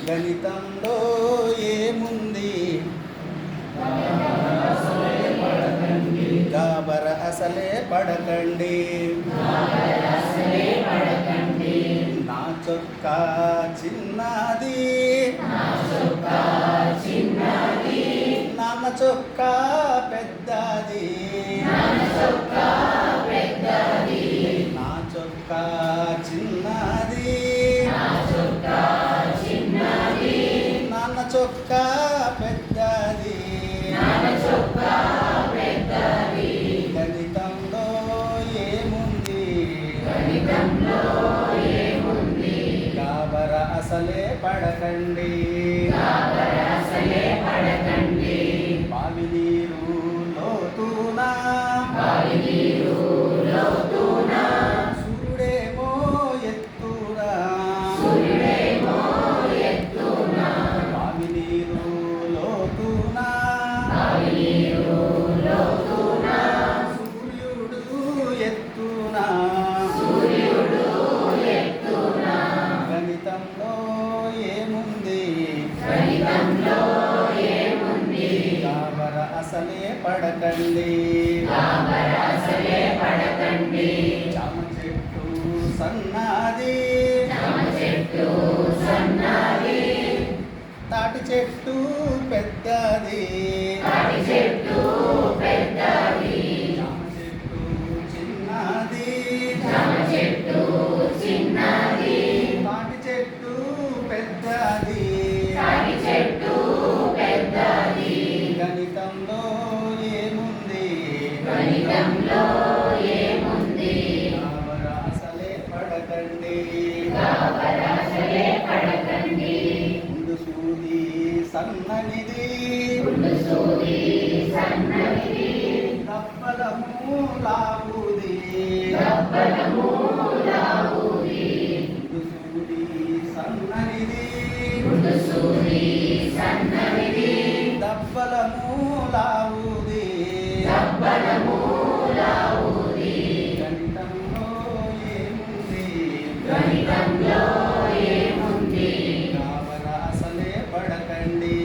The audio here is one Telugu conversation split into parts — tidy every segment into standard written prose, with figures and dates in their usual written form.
గణితంలో ఏముంది గాబర అసలే పడకండి నా చొక్కా చిన్నది నాన్న చొక్కా పెద్దది నా చొక్కా చిన్నది నాన్న చొక్కా పెద్దది గణితంలో ఏముంది గాబర అసలే పడకండి బావి నీరు లోతునా సూర్యుడేమో ఎత్తునా బావి నీరు లోతునా సూర్యుడు ఎత్తునా గణితంలో ఏముంది గాబర అసలే పడకండి జామ చెట్టు సన్నది తాటి చెట్టు పెద్దది జామ చెట్టు చిన్నది తాటి చెట్టు పెద్దది గణితంలో ఏముంది గాబర అసలే పడకండి ముందు సూది సన్ననిది దప్పలము లావుది ముందు సూది సన్ననిది దప్పలము లావుది గణితంలో ఏముంది గాబర అసలే పడకండి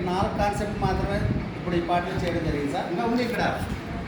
నాలుగు కాన్సెప్ట్ మాత్రమే ఇప్పుడు ఈ పాటలు చేయడం జరిగింది సార్ ఇంకా ఉంది ఇక్కడ